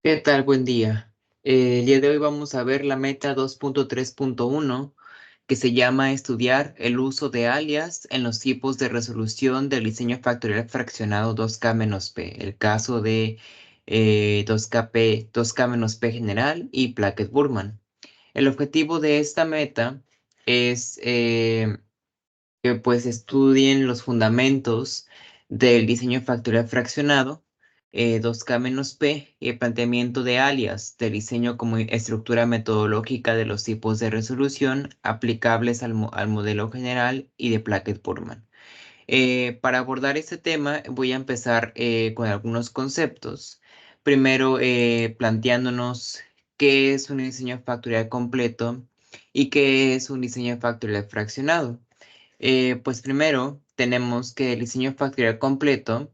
¿Qué tal? Buen día. El día de hoy vamos a ver la meta 2.3.1 que se llama estudiar el uso de alias en los tipos de resolución del diseño factorial fraccionado 2K-P, el caso de 2KP, 2K-P general y Plackett-Burman. El objetivo de esta meta es que pues estudien los fundamentos del diseño factorial fraccionado, 2K-P, y el planteamiento de alias del diseño como estructura metodológica de los tipos de resolución aplicables al modelo general y de Plackett-Burman. Para abordar este tema voy a empezar con algunos conceptos. Primero, planteándonos qué es un diseño factorial completo y qué es un diseño factorial fraccionado. Pues primero tenemos que el diseño factorial completo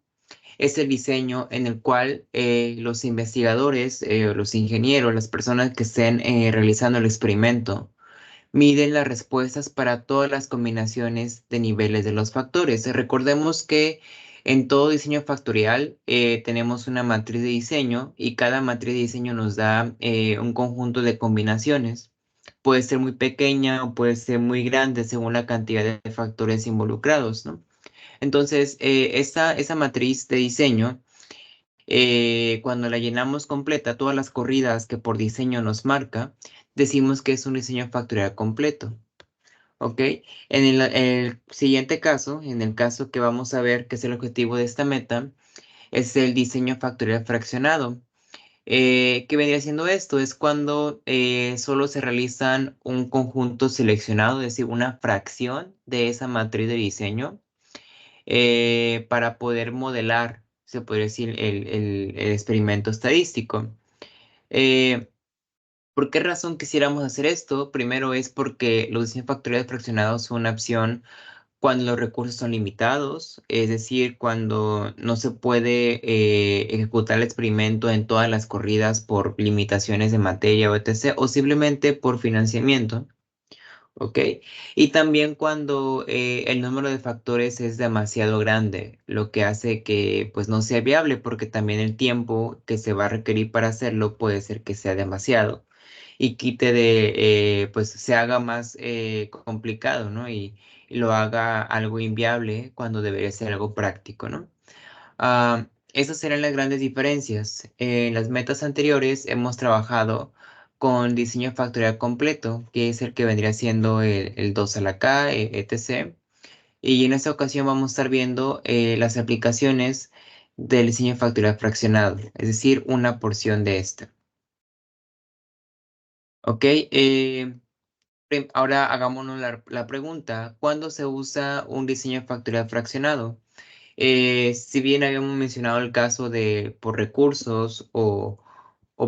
es el diseño en el cual los investigadores, los ingenieros, las personas que estén realizando el experimento, miden las respuestas para todas las combinaciones de niveles de los factores. Recordemos que en todo diseño factorial tenemos una matriz de diseño y cada matriz de diseño nos da un conjunto de combinaciones. Puede ser muy pequeña o puede ser muy grande según la cantidad de factores involucrados, ¿no? Entonces, esa matriz de diseño, cuando la llenamos completa, todas las corridas que por diseño nos marca, decimos que es un diseño factorial completo. ¿Ok? En el siguiente caso, en el caso que vamos a ver, que es el objetivo de esta meta, es el diseño factorial fraccionado. ¿Qué vendría siendo esto? Es cuando solo se realizan un conjunto seleccionado, es decir, una fracción de esa matriz de diseño para poder modelar, se podría decir, el experimento estadístico. Eh, ¿Por qué razón quisiéramos hacer esto? Primero es porque los diseños factoriales fraccionados son una opción cuando los recursos son limitados, es decir, cuando no se puede ejecutar el experimento en todas las corridas por limitaciones de materia o etc., o simplemente por financiamiento. ¿Ok? Y también cuando el número de factores es demasiado grande, lo que hace que pues no sea viable porque también el tiempo que se va a requerir para hacerlo puede ser que sea demasiado y quite pues se haga más complicado, ¿no? Y lo haga algo inviable cuando debería ser algo práctico, ¿no? Esas serán las grandes diferencias. En las metas anteriores hemos trabajado con diseño factorial completo, que es el que vendría siendo el 2 a la K, etc. Y en esta ocasión vamos a estar viendo las aplicaciones del diseño factorial fraccionado, es decir, una porción de esta. ¿Ok? Ahora hagámonos la pregunta, ¿cuándo se usa un diseño factorial fraccionado? Si bien habíamos mencionado el caso de por recursos o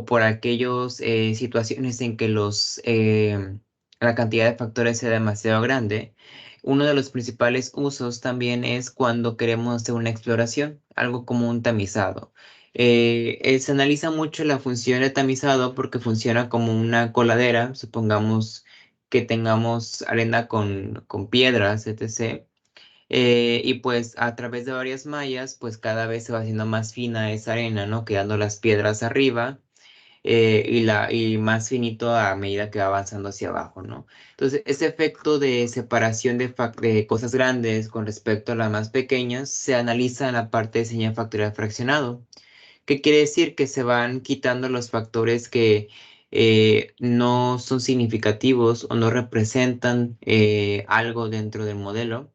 por aquellas situaciones en que la cantidad de factores sea demasiado grande, uno de los principales usos también es cuando queremos hacer una exploración, algo como un tamizado. Se analiza mucho la función de tamizado porque funciona como una coladera, supongamos que tengamos arena con piedras, etc. Y pues a través de varias mallas, pues cada vez se va haciendo más fina esa arena, ¿no? Quedando las piedras arriba y más finito a medida que va avanzando hacia abajo, ¿no? Entonces, ese efecto de separación de cosas grandes con respecto a las más pequeñas se analiza en la parte de diseño factorial fraccionado. ¿Qué quiere decir? Que se van quitando los factores que no son significativos o no representan algo dentro del modelo,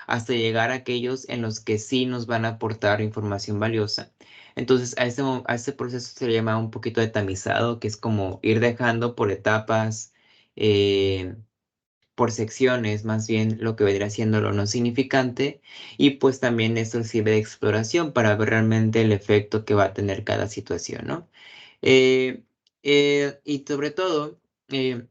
hasta llegar a aquellos en los que sí nos van a aportar información valiosa. Entonces, a este proceso se le llama un poquito de tamizado, que es como ir dejando por etapas, eh, por secciones, más bien lo que vendría siendo lo no significante, y pues también esto sirve de exploración para ver realmente el efecto que va a tener cada situación, ¿no? Eh, y sobre todo, eh,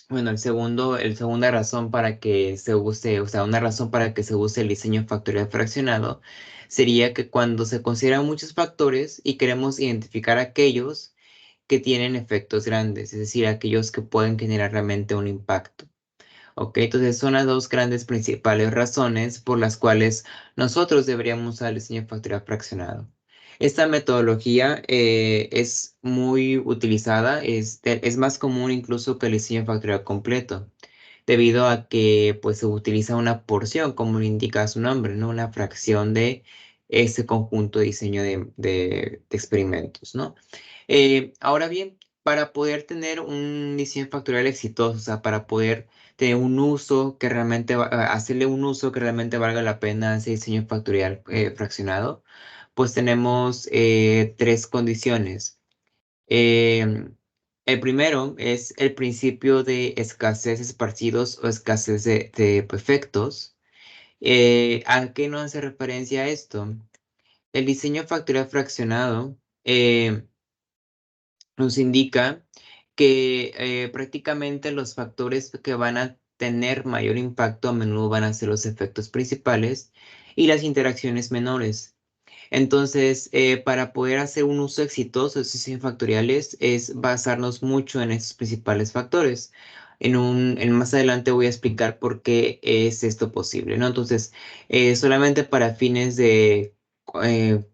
bueno, el segunda razón para que se use, o sea, una razón para que se use el diseño factorial fraccionado sería que cuando se consideran muchos factores y queremos identificar aquellos que tienen efectos grandes, es decir, aquellos que pueden generar realmente un impacto. Ok, entonces son las dos grandes principales razones por las cuales nosotros deberíamos usar el diseño factorial fraccionado. Esta metodología es muy utilizada, es más común incluso que el diseño factorial completo, debido a que pues, se utiliza una porción, como lo indica su nombre, ¿no? Una fracción de ese conjunto de diseño de experimentos, ¿no? Ahora bien, para poder tener un diseño factorial exitoso, o sea, para poder tener un uso que realmente, hacerle un uso que realmente valga la pena a ese diseño factorial fraccionado, pues tenemos tres condiciones. Em, el primero es el principio de escasez esparcidos o escasez de efectos. ¿A qué nos hace referencia esto? El diseño factorial fraccionado nos indica que prácticamente los factores que van a tener mayor impacto a menudo van a ser los efectos principales y las interacciones menores. Entonces, para poder hacer un uso exitoso de sistemas factoriales es basarnos mucho en esos principales factores. Más adelante voy a explicar por qué es esto posible, ¿no? Entonces, solamente para fines de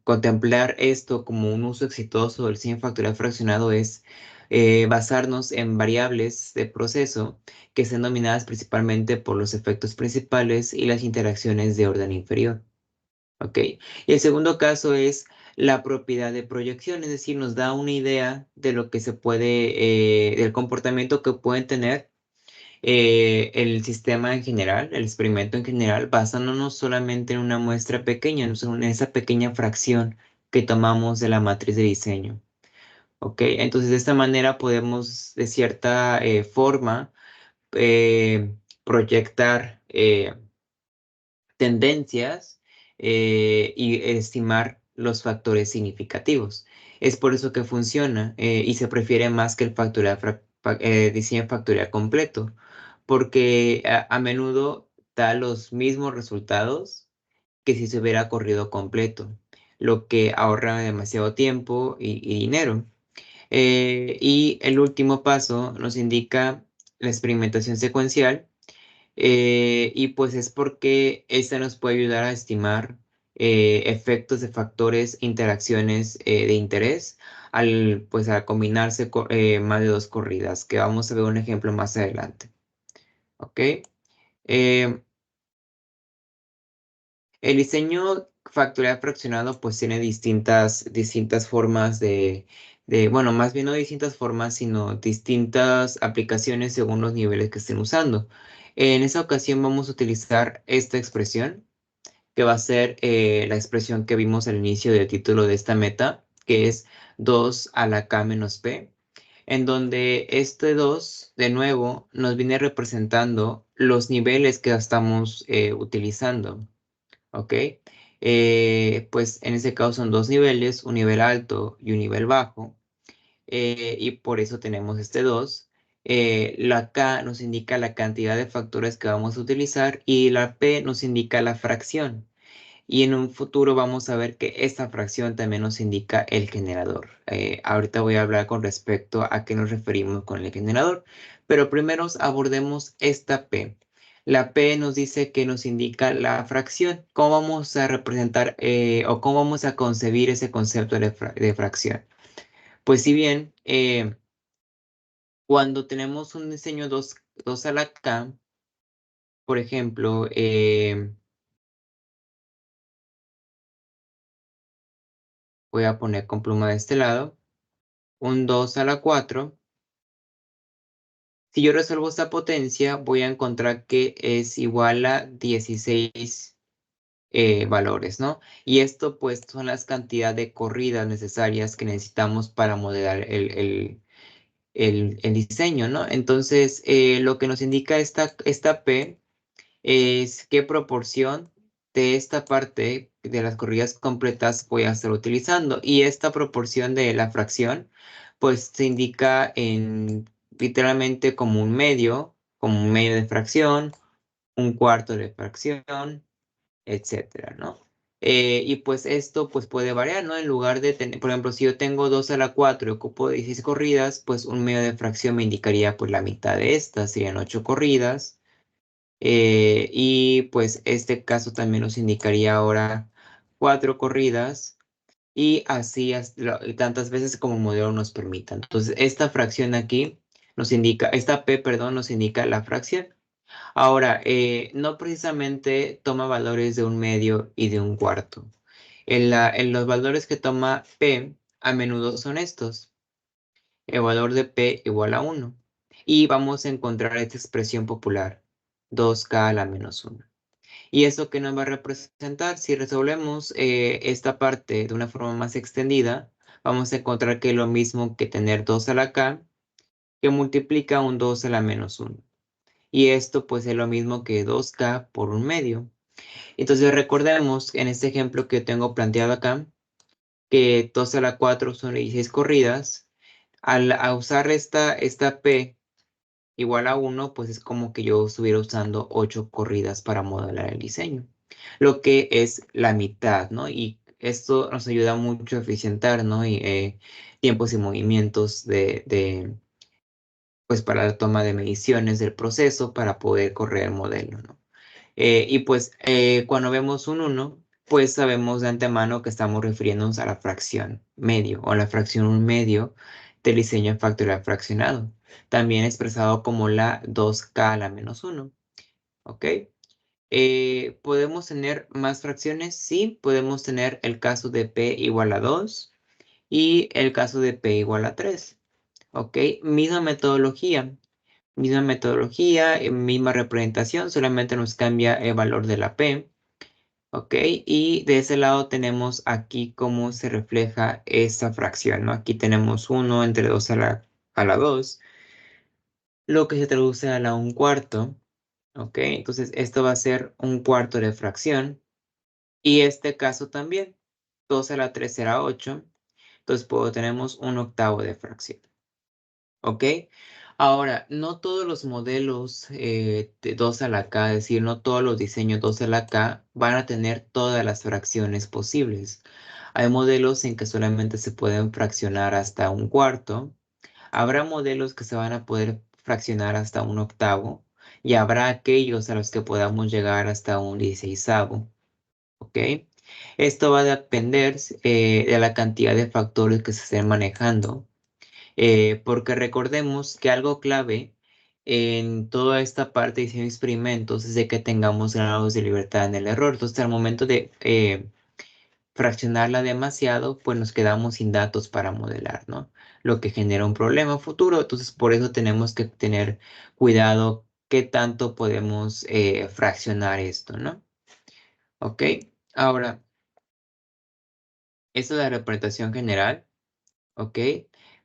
contemplar esto como un uso exitoso del sistema factorial fraccionado es basarnos en variables de proceso que estén dominadas principalmente por los efectos principales y las interacciones de orden inferior. ¿Ok? Y el segundo caso es la propiedad de proyección, es decir, nos da una idea de lo que se puede, del comportamiento que pueden tener el sistema en general, el experimento en general, basándonos solamente en una muestra pequeña, no solo en esa pequeña fracción que tomamos de la matriz de diseño. ¿Ok? Entonces, de esta manera podemos, de cierta forma, proyectar tendencias y estimar los factores significativos. Es por eso que funciona y se prefiere más que el diseño factorial completo, porque a menudo da los mismos resultados que si se hubiera corrido completo, lo que ahorra demasiado tiempo y dinero. Y el último paso nos indica la experimentación secuencial, y pues es porque esta nos puede ayudar a estimar efectos de factores, interacciones de interés pues, al combinarse más de dos corridas, que vamos a ver un ejemplo más adelante. ¿Ok? Eh, el diseño factorial fraccionado pues tiene distintas formas bueno, más bien no distintas formas, sino distintas aplicaciones según los niveles que estén usando. En esta ocasión vamos a utilizar esta expresión, que va a ser la expresión que vimos al inicio del título de esta meta, que es 2 a la k menos p, en donde este 2, de nuevo, nos viene representando los niveles que estamos utilizando. ¿Ok? Pues en ese caso son dos niveles, un nivel alto y un nivel bajo, y por eso tenemos este 2. La K nos indica la cantidad de factores que vamos a utilizar y la P nos indica la fracción. Y en un futuro vamos a ver que esta fracción también nos indica el generador. Ahorita voy a hablar con respecto a qué nos referimos con el generador, pero primero abordemos esta P. La P nos dice que nos indica la fracción. ¿Cómo vamos a representar o cómo vamos a concebir ese concepto de fracción? Pues si bien cuando tenemos un diseño 2 a la K, por ejemplo, voy a poner con pluma de este lado, un 2 a la 4. Si yo resuelvo esta potencia, voy a encontrar que es igual a 16 valores, ¿no? Y esto pues son las cantidades de corridas necesarias que necesitamos para modelar el diseño, ¿no? Entonces, lo que nos indica esta P es qué proporción de esta parte de las corridas completas voy a estar utilizando. Y esta proporción de la fracción, pues se indica en literalmente como un medio de fracción, un cuarto de fracción, etcétera, ¿no? Y pues esto pues puede variar, ¿no? En lugar de tener, por ejemplo, si yo tengo 2 a la 4 y ocupo 16 corridas, pues un medio de fracción me indicaría pues la mitad de estas, serían 8 corridas. Y pues este caso también nos indicaría ahora 4 corridas y así tantas veces como el modelo nos permita. Entonces, esta fracción aquí nos indica, esta P, perdón, nos indica la fracción. Ahora, no precisamente toma valores de un medio y de un cuarto. En los valores que toma P a menudo son estos. El valor de P igual a 1. Y vamos a encontrar esta expresión popular, 2K a la menos 1. ¿Y eso qué nos va a representar? Si resolvemos esta parte de una forma más extendida, vamos a encontrar que es lo mismo que tener 2 a la K, que multiplica un 2 a la menos 1. Y esto pues es lo mismo que 2K por un medio. Entonces recordemos en este ejemplo que tengo planteado acá, que 2 a la 4 son 16 corridas. A usar esta P igual a 1, pues es como que yo estuviera usando 8 corridas para modelar el diseño, lo que es la mitad, ¿no? Y esto nos ayuda mucho a eficientar, ¿no? Y tiempos y movimientos pues para la toma de mediciones del proceso para poder correr el modelo, ¿no? Y pues cuando vemos un 1, pues sabemos de antemano que estamos refiriéndonos a la fracción medio o la fracción 1 medio del diseño factorial fraccionado, también expresado como la 2K a la menos 1. ¿Ok? ¿Podemos tener más fracciones? Sí, podemos tener el caso de P igual a 2 y el caso de P igual a 3. ¿Ok? Misma metodología, misma representación, solamente nos cambia el valor de la P. ¿Ok? Y de ese lado tenemos aquí cómo se refleja esta fracción, ¿no? Aquí tenemos 1 entre 2 a la 2, lo que se traduce a la 1/4. ¿Ok? Entonces esto va a ser 1/4 de fracción. Y este caso también, 2 a la 3 será 8. Entonces tenemos 1/8 de fracción. ¿Ok? Ahora, no todos los modelos de 2 a la K, es decir, no todos los diseños 2 a la K van a tener todas las fracciones posibles. Hay modelos en que solamente se pueden fraccionar hasta 1/4. Habrá modelos que se van a poder fraccionar hasta 1/8. Y habrá aquellos a los que podamos llegar hasta 1/16. ¿Ok? Esto va a depender de la cantidad de factores que se estén manejando, porque recordemos que algo clave en toda esta parte de diseño de experimentos es de que tengamos grados de libertad en el error. Entonces, al momento de fraccionarla demasiado, pues nos quedamos sin datos para modelar, ¿no? Lo que genera un problema futuro. Entonces, por eso tenemos que tener cuidado qué tanto podemos fraccionar esto, ¿no? ¿Ok? Ahora, esto es la representación general, ¿ok?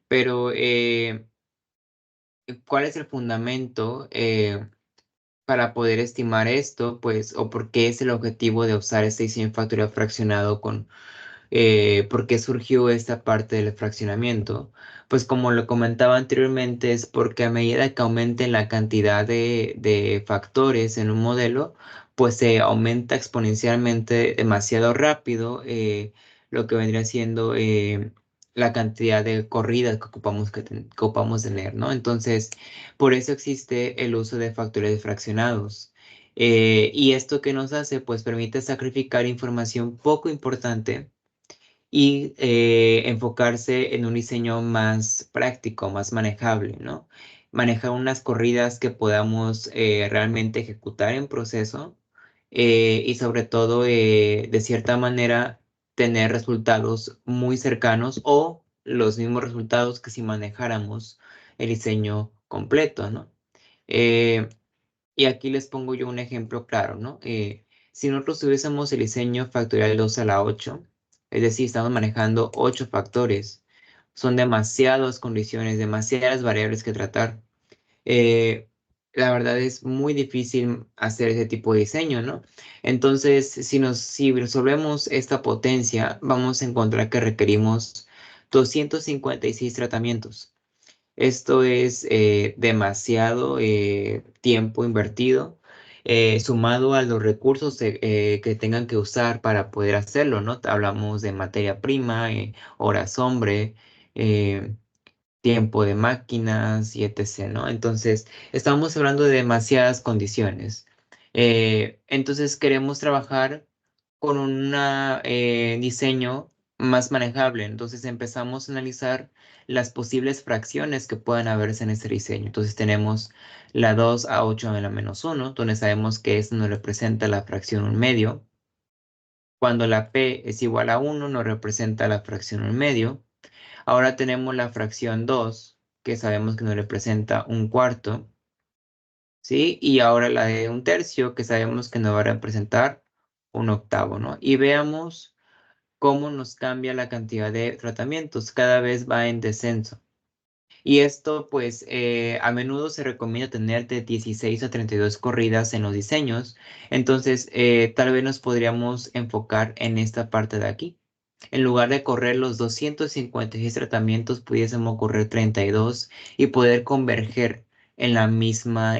Pero, ¿cuál es el fundamento para poder estimar esto? Pues, o por qué es el objetivo de usar este diseño factorial fraccionado con por qué surgió esta parte del fraccionamiento. Pues como lo comentaba anteriormente, es porque a medida que aumente la cantidad de factores en un modelo, pues se aumenta exponencialmente demasiado rápido lo que vendría siendo la cantidad de corridas que que ocupamos tener, ¿no? Entonces, por eso existe el uso de factores fraccionados. Y esto que nos hace, pues permite sacrificar información poco importante y enfocarse en un diseño más práctico, más manejable, ¿no? Manejar unas corridas que podamos realmente ejecutar en proceso y sobre todo, de cierta manera, tener resultados muy cercanos o los mismos resultados que si manejáramos el diseño completo, ¿no? Eh, y aquí les pongo yo un ejemplo claro, ¿no? Si nosotros tuviésemos el diseño factorial 2 a la 8, es decir, estamos manejando 8 factores, son demasiadas condiciones, demasiadas variables que tratar. Eh, la verdad es muy difícil hacer ese tipo de diseño, ¿no? Entonces, si resolvemos esta potencia, vamos a encontrar que requerimos 256 tratamientos. Esto es demasiado tiempo invertido, sumado a los recursos que tengan que usar para poder hacerlo, ¿no? Hablamos de materia prima, horas hombre, eh, tiempo de máquinas y etc., ¿no? Entonces, estamos hablando de demasiadas condiciones. Entonces, queremos trabajar con un diseño más manejable. Entonces empezamos a analizar las posibles fracciones que puedan haberse en este diseño. Entonces tenemos la 2 a 8 a la menos 1, donde sabemos que esto nos representa la fracción 1/2. Cuando la p es igual a 1, nos representa la fracción 1/2. Ahora tenemos la fracción 2, que sabemos que nos representa 1/4. ¿Sí? Y ahora la de 1/3, que sabemos que nos va a representar 1/8, ¿no? Y veamos cómo nos cambia la cantidad de tratamientos. Cada vez va en descenso. Y esto, pues, a menudo se recomienda tener de 16 a 32 corridas en los diseños. Entonces, tal vez nos podríamos enfocar en esta parte de aquí. En lugar de correr los 256 tratamientos, pudiésemos correr 32 y poder converger en la misma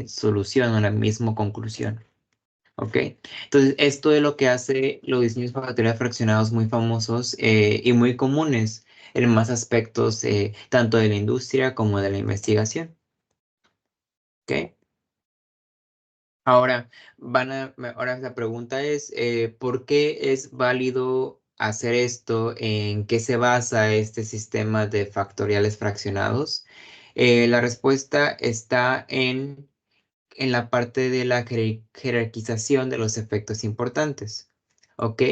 solución o en la misma conclusión. ¿Ok? Entonces, esto es lo que hace los diseños factoriales fraccionados muy famosos y muy comunes en más aspectos, tanto de la industria como de la investigación. ¿Ok? Ahora, ahora la pregunta es, ¿por qué es válido hacer esto? ¿En qué se basa este sistema de factoriales fraccionados? La respuesta está en la parte de la jerarquización de los efectos importantes. ¿Ok?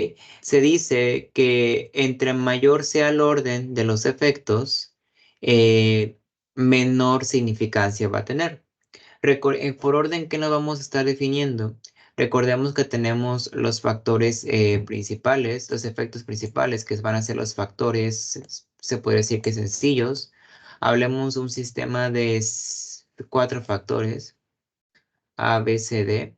Se dice que entre mayor sea el orden de los efectos, menor significancia va a tener. Por orden que nos vamos a estar definiendo, recordemos que tenemos los factores principales, los efectos principales, que van a ser los factores, se puede decir que sencillos. Hablemos de un sistema de 4 factores, A, B, C, D.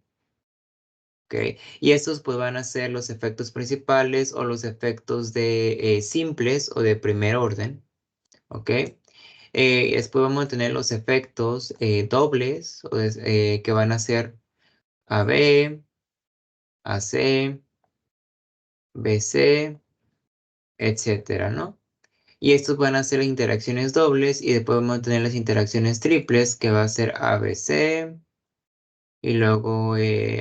¿Ok? Y estos pues van a ser los efectos principales o los efectos de simples o de primer orden. ¿Ok? Después vamos a tener los efectos dobles que van a ser AB, AC, BC, etcétera, ¿no? Y estos van a ser las interacciones dobles y después vamos a tener las interacciones triples que va a ser ABC y luego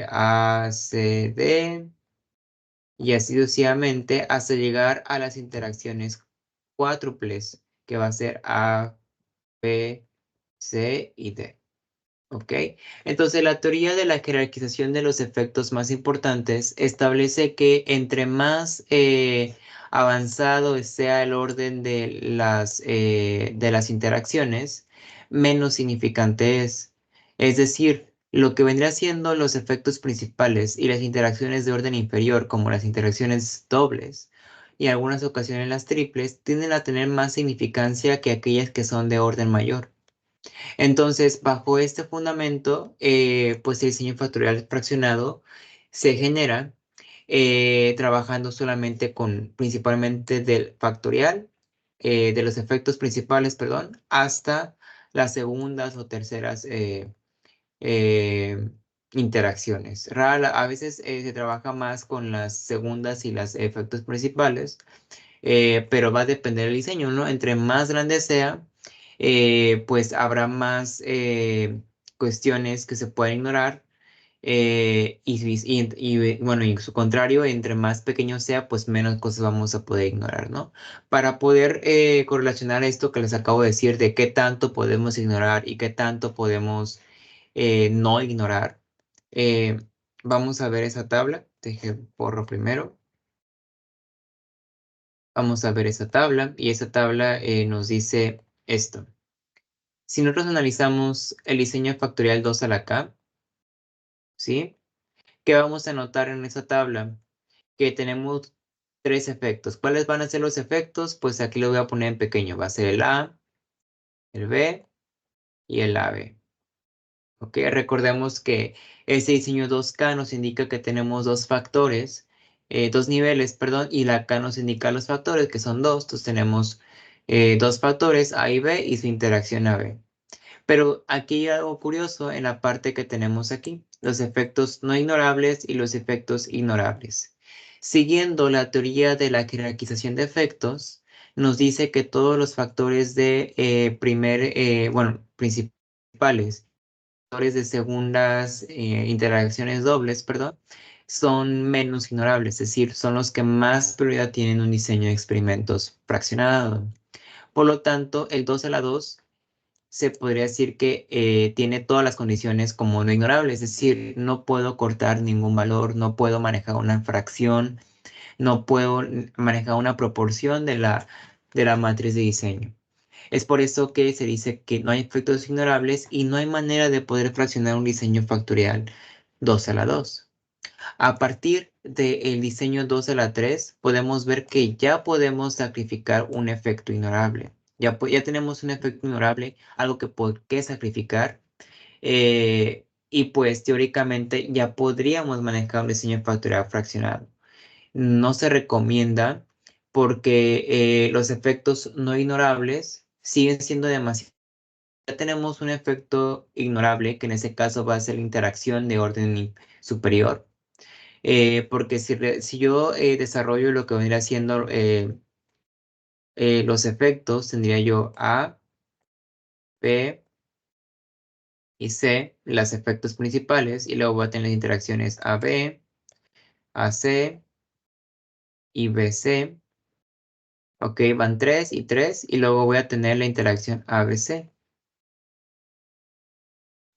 ACD y así sucesivamente hasta llegar a las interacciones cuádruples que va a ser A, B, C y D. ¿Ok? Entonces, la teoría de la jerarquización de los efectos más importantes establece que entre más avanzado sea el orden de las interacciones, menos significante es. Es decir, lo que vendría siendo los efectos principales y las interacciones de orden inferior, como las interacciones dobles y en algunas ocasiones las triples, tienden a tener más significancia que aquellas que son de orden mayor. Entonces, bajo este fundamento, pues el diseño factorial fraccionado se genera trabajando solamente principalmente del factorial, de los efectos principales, perdón, hasta las segundas o terceras eh, interacciones. A veces se trabaja más con las segundas y los efectos principales, pero va a depender del diseño, ¿no? Entre más grande sea, pues habrá más cuestiones que se pueden ignorar. Bueno, y en su contrario, entre más pequeño sea, pues menos cosas vamos a poder ignorar, ¿no? Para poder correlacionar esto que les acabo de decir de qué tanto podemos ignorar y qué tanto podemos no ignorar, eh, vamos a ver esa tabla. Deje borro primero. Vamos a ver esa tabla y esa tabla nos dice esto. Si nosotros analizamos el diseño factorial 2 a la K, ¿sí? ¿Qué vamos a notar en esa tabla? Que tenemos 3 efectos. ¿Cuáles van a ser los efectos? Pues aquí lo voy a poner en pequeño. Va a ser el A, el B y el AB. ¿Ok? Recordemos que este diseño 2K nos indica que tenemos dos niveles, perdón, y la K nos indica los factores, que son 2. Entonces tenemos 2 factores, A y B, y su interacción AB. Pero aquí hay algo curioso en la parte que tenemos aquí, los efectos no ignorables y los efectos ignorables. Siguiendo la teoría de la jerarquización de efectos, nos dice que todos los factores de principales, factores de segundas interacciones dobles, perdón, son menos ignorables, es decir, son los que más prioridad tienen un diseño de experimentos fraccionado. Por lo tanto, el 2 a la 2 se podría decir que tiene todas las condiciones como no ignorables, es decir, no puedo cortar ningún valor, no puedo manejar una fracción, no puedo manejar una proporción de la matriz de diseño. Es por eso que se dice que no hay efectos ignorables y no hay manera de poder fraccionar un diseño factorial 2 a la 2. A partir del diseño 2 a la 3, podemos ver que ya podemos sacrificar un efecto ignorable. Ya tenemos un efecto ignorable, algo que por qué sacrificar. Y pues teóricamente ya podríamos manejar un diseño factorial fraccionado. No se recomienda porque los efectos no ignorables siguen siendo demasiado. Ya tenemos un efecto ignorable, que en ese caso va a ser la interacción de orden superior. Porque si yo desarrollo lo que vendría siendo los efectos, tendría yo A, B y C, los efectos principales, y luego voy a tener las interacciones AB, AC y BC. Ok, van 3 y 3, y luego voy a tener la interacción ABC.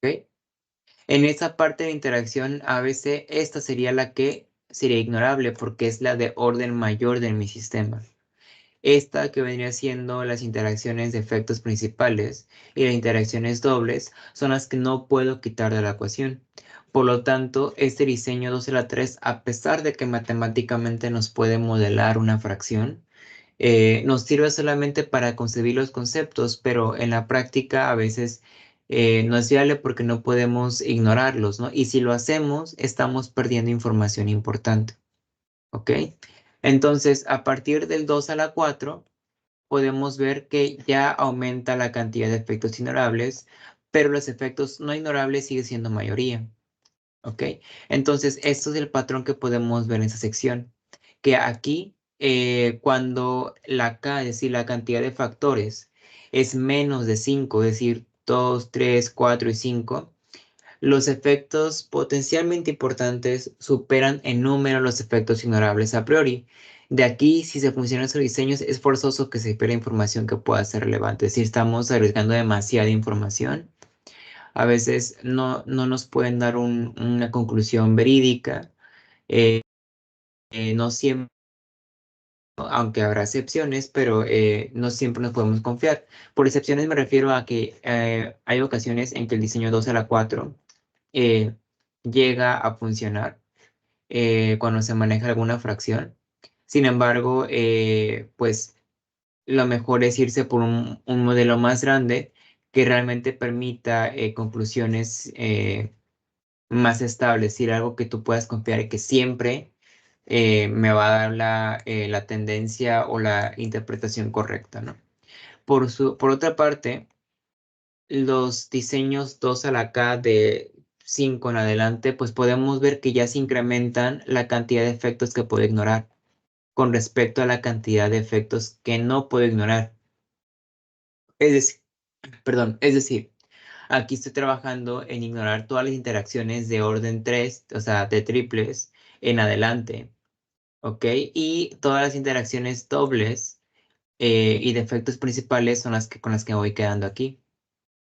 ¿Ok? En esa parte de interacción ABC, esta sería la que sería ignorable porque es la de orden mayor de mi sistema. Esta que vendría siendo las interacciones de efectos principales y las interacciones dobles son las que no puedo quitar de la ecuación. Por lo tanto, este diseño 2 a la 3, a pesar de que matemáticamente nos puede modelar una fracción, nos sirve solamente para concebir los conceptos, pero en la práctica a veces no es viable porque no podemos ignorarlos, ¿no? Y si lo hacemos, estamos perdiendo información importante, ¿ok? Entonces, a partir del 2 a la 4, podemos ver que ya aumenta la cantidad de efectos ignorables, pero los efectos no ignorables siguen siendo mayoría, ¿ok? Entonces, esto es el patrón que podemos ver en esa sección, que aquí cuando la K, es decir, la cantidad de factores es menos de 5, es decir, 2, 3, 4 y 5, los efectos potencialmente importantes superan en número los efectos ignorables a priori. De aquí, si se funcionan esos diseños, es forzoso que se pierda información que pueda ser relevante. Es decir, estamos arriesgando demasiada información. A veces no nos pueden dar una conclusión verídica. No siempre, aunque habrá excepciones, pero no siempre nos podemos confiar. Por excepciones me refiero a que hay ocasiones en que el diseño 2 a la 4 eh, llega a funcionar cuando se maneja alguna fracción. Sin embargo, pues lo mejor es irse por un modelo más grande que realmente permita conclusiones más estables, es decir, algo que tú puedas confiar y que siempre me va a dar la tendencia o la interpretación correcta, ¿no? Por otra parte, los diseños 2 a la K de 5 en adelante, pues podemos ver que ya se incrementan la cantidad de efectos que puedo ignorar con respecto a la cantidad de efectos que no puedo ignorar. Es decir, perdón, es decir, aquí estoy trabajando en ignorar todas las interacciones de orden 3, o sea, de triples en adelante, ¿ok? Y todas las interacciones dobles y de efectos principales son las que con las que me voy quedando aquí.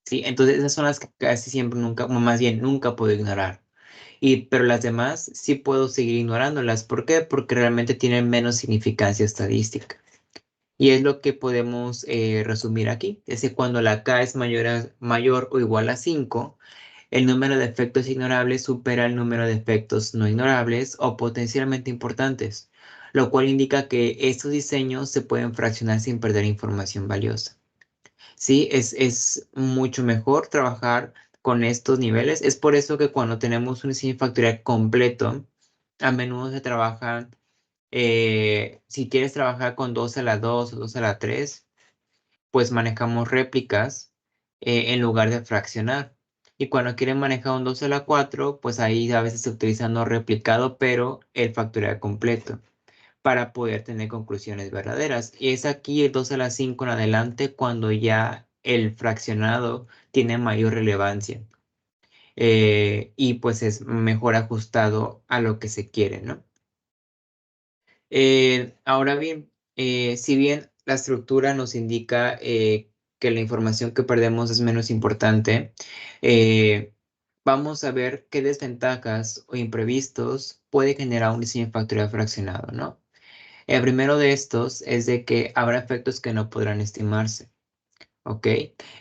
Sí, entonces esas son las que casi siempre nunca, o más bien nunca puedo ignorar. Pero las demás sí puedo seguir ignorándolas. ¿Por qué? Porque realmente tienen menos significancia estadística. Y es lo que podemos resumir aquí. Es que cuando la K es mayor o igual a 5, el número de efectos ignorables supera el número de efectos no ignorables o potencialmente importantes, lo cual indica que estos diseños se pueden fraccionar sin perder información valiosa. Sí, es mucho mejor trabajar con estos niveles. Es por eso que cuando tenemos un diseño factorial completo, a menudo se trabaja, si quieres trabajar con 2 a la 2 o 2 a la 3, pues manejamos réplicas en lugar de fraccionar. Y cuando quieren manejar un 2 a la 4, pues ahí a veces se utiliza no replicado, pero el factorial completo para poder tener conclusiones verdaderas. Y es aquí el 2 a la 5 en adelante cuando ya el fraccionado tiene mayor relevancia. y pues es mejor ajustado a lo que se quiere, ¿no? Ahora bien, si bien la estructura nos indica que la información que perdemos es menos importante, eh, vamos a ver qué desventajas o imprevistos puede generar un diseño factorial fraccionado, ¿no? El primero de estos es de que habrá efectos que no podrán estimarse. ¿Ok?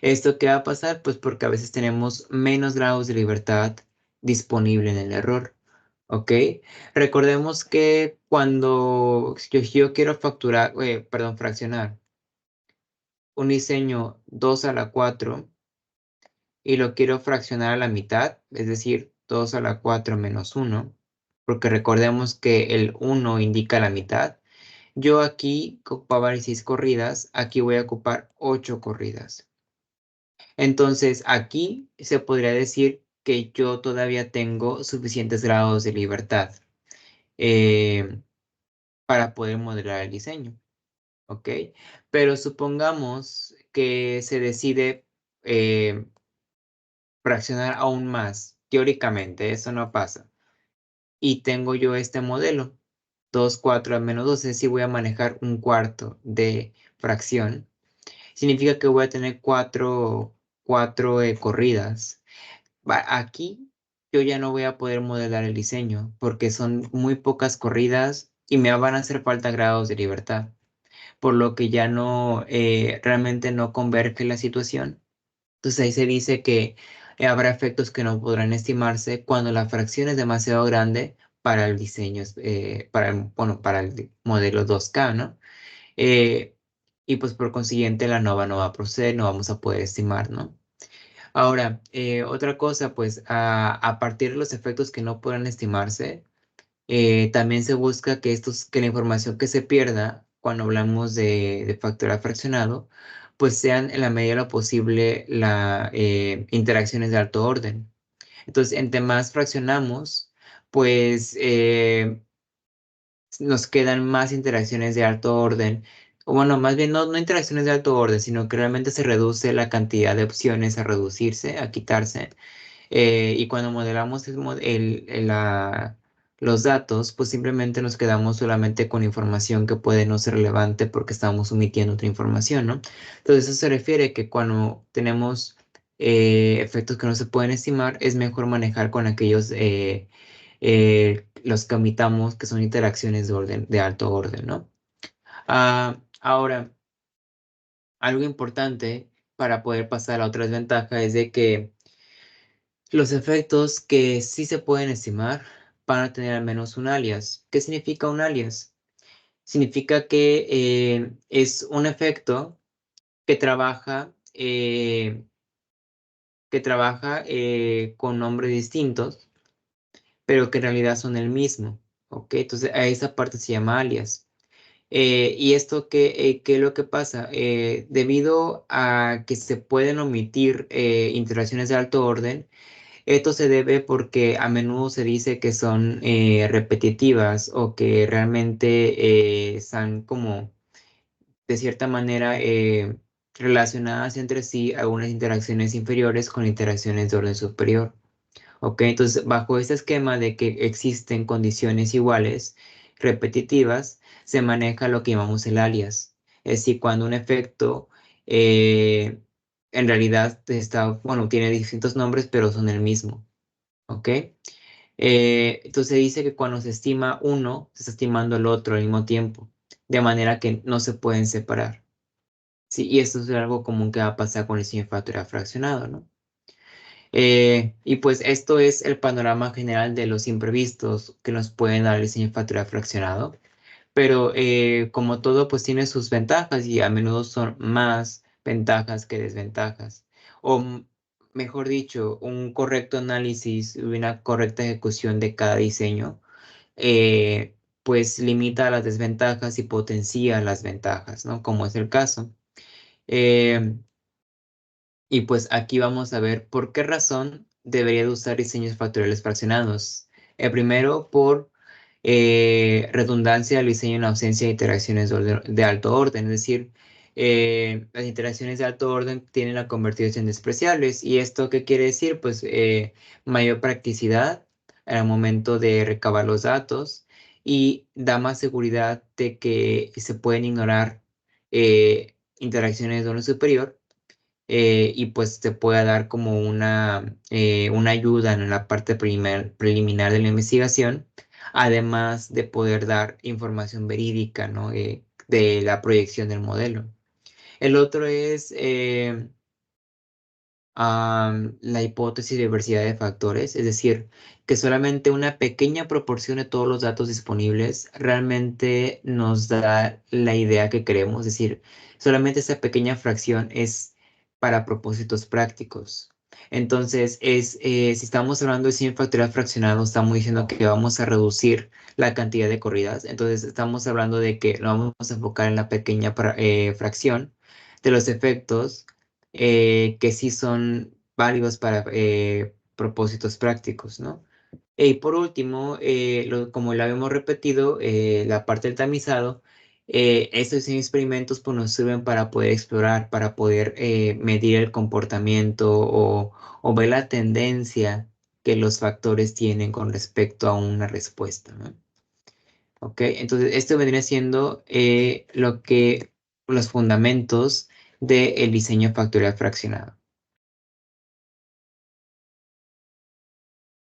¿Esto qué va a pasar? Pues porque a veces tenemos menos grados de libertad disponible en el error. ¿Ok? Recordemos que cuando yo quiero fraccionar un diseño 2 a la 4 y lo quiero fraccionar a la mitad, es decir, 2 a la 4 menos 1, porque recordemos que el 1 indica la mitad. Yo aquí ocupaba 6 corridas, aquí voy a ocupar 8 corridas. Entonces, aquí se podría decir que yo todavía tengo suficientes grados de libertad eh, para poder modelar el diseño, ¿ok? Pero supongamos que se decide eh, fraccionar aún más. Teóricamente, eso no pasa. Y tengo yo este modelo, 2 4 a menos 12, si voy a manejar un cuarto de fracción. Significa que voy a tener cuatro corridas. Aquí yo ya no voy a poder modelar el diseño porque son muy pocas corridas y me van a hacer falta grados de libertad, por lo que ya no, realmente no converge la situación. Entonces ahí se dice que habrá efectos que no podrán estimarse cuando la fracción es demasiado grande para el diseño, bueno, para el modelo 2K, ¿no? Eh, y pues por consiguiente la nova no va a proceder, no vamos a poder estimar, ¿no? Ahora, otra cosa, pues a partir de los efectos que no puedan estimarse, también se busca que la información que se pierda cuando hablamos de factorial fraccionado, pues sean en la medida de lo posible interacciones de alto orden. Entonces, entre más fraccionamos, pues nos quedan más interacciones de alto orden. O bueno, más bien no interacciones de alto orden, sino que realmente se reduce la cantidad de opciones a reducirse, a quitarse. Y cuando modelamos los datos, pues simplemente nos quedamos solamente con información que puede no ser relevante porque estamos omitiendo otra información, ¿no? Entonces eso se refiere que cuando tenemos efectos que no se pueden estimar, es mejor manejar con aquellos los que omitamos, que son interacciones de alto orden, ¿no? Ahora, algo importante para poder pasar a la otra desventaja es de que los efectos que sí se pueden estimar van a tener al menos un alias. ¿Qué significa un alias? Significa que es un efecto que trabaja con nombres distintos, pero que en realidad son el mismo. ¿Ok? Entonces a esa parte se llama alias. ¿Y esto qué es lo que pasa? Debido a que se pueden omitir interacciones de alto orden, esto se debe porque a menudo se dice que son repetitivas o que realmente están como de cierta manera relacionadas entre sí algunas interacciones inferiores con interacciones de orden superior. ¿Ok? Entonces, bajo este esquema de que existen condiciones iguales, repetitivas, se maneja lo que llamamos el alias. Es decir, cuando un efecto eh, en realidad bueno, tiene distintos nombres, pero son el mismo. ¿Ok? Entonces dice que cuando se estima uno, se está estimando el otro al mismo tiempo, de manera que no se pueden separar. Sí, y esto es algo común que va a pasar con el diseño factorial fraccionado, ¿no? Y pues esto es el panorama general de los imprevistos que nos pueden dar el diseño factorial fraccionado. Pero como todo, pues tiene sus ventajas y a menudo son más ventajas que desventajas. Mejor dicho, un correcto análisis y una correcta ejecución de cada diseño, pues limita las desventajas y potencia las ventajas, ¿no? Como es el caso. Eh, y pues aquí vamos a ver por qué razón debería de usar diseños factoriales fraccionados. El primero, por redundancia del diseño en ausencia de interacciones de alto orden. Es decir, las interacciones de alto orden tienden a convertirse en despreciables. ¿Y esto qué quiere decir? Pues mayor practicidad al momento de recabar los datos y da más seguridad de que se pueden ignorar interacciones de orden superior, y pues te pueda dar como una ayuda en la parte preliminar de la investigación, además de poder dar información verídica, ¿no? De la proyección del modelo. El otro es la hipótesis de diversidad de factores, es decir, que solamente una pequeña proporción de todos los datos disponibles realmente nos da la idea que queremos, es decir, solamente esa pequeña fracción es para propósitos prácticos. Entonces, si estamos hablando de 100 factorial fraccionado, estamos diciendo que vamos a reducir la cantidad de corridas. Entonces, estamos hablando de que lo vamos a enfocar en la pequeña fracción de los efectos que sí son válidos para propósitos prácticos, ¿no? Y por último, como lo habíamos repetido, la parte del tamizado, estos experimentos pues, nos sirven para poder explorar, para poder medir el comportamiento o ver la tendencia que los factores tienen con respecto a una respuesta, ¿no? ¿Ok? Entonces, esto vendría siendo los fundamentos del diseño factorial fraccionado.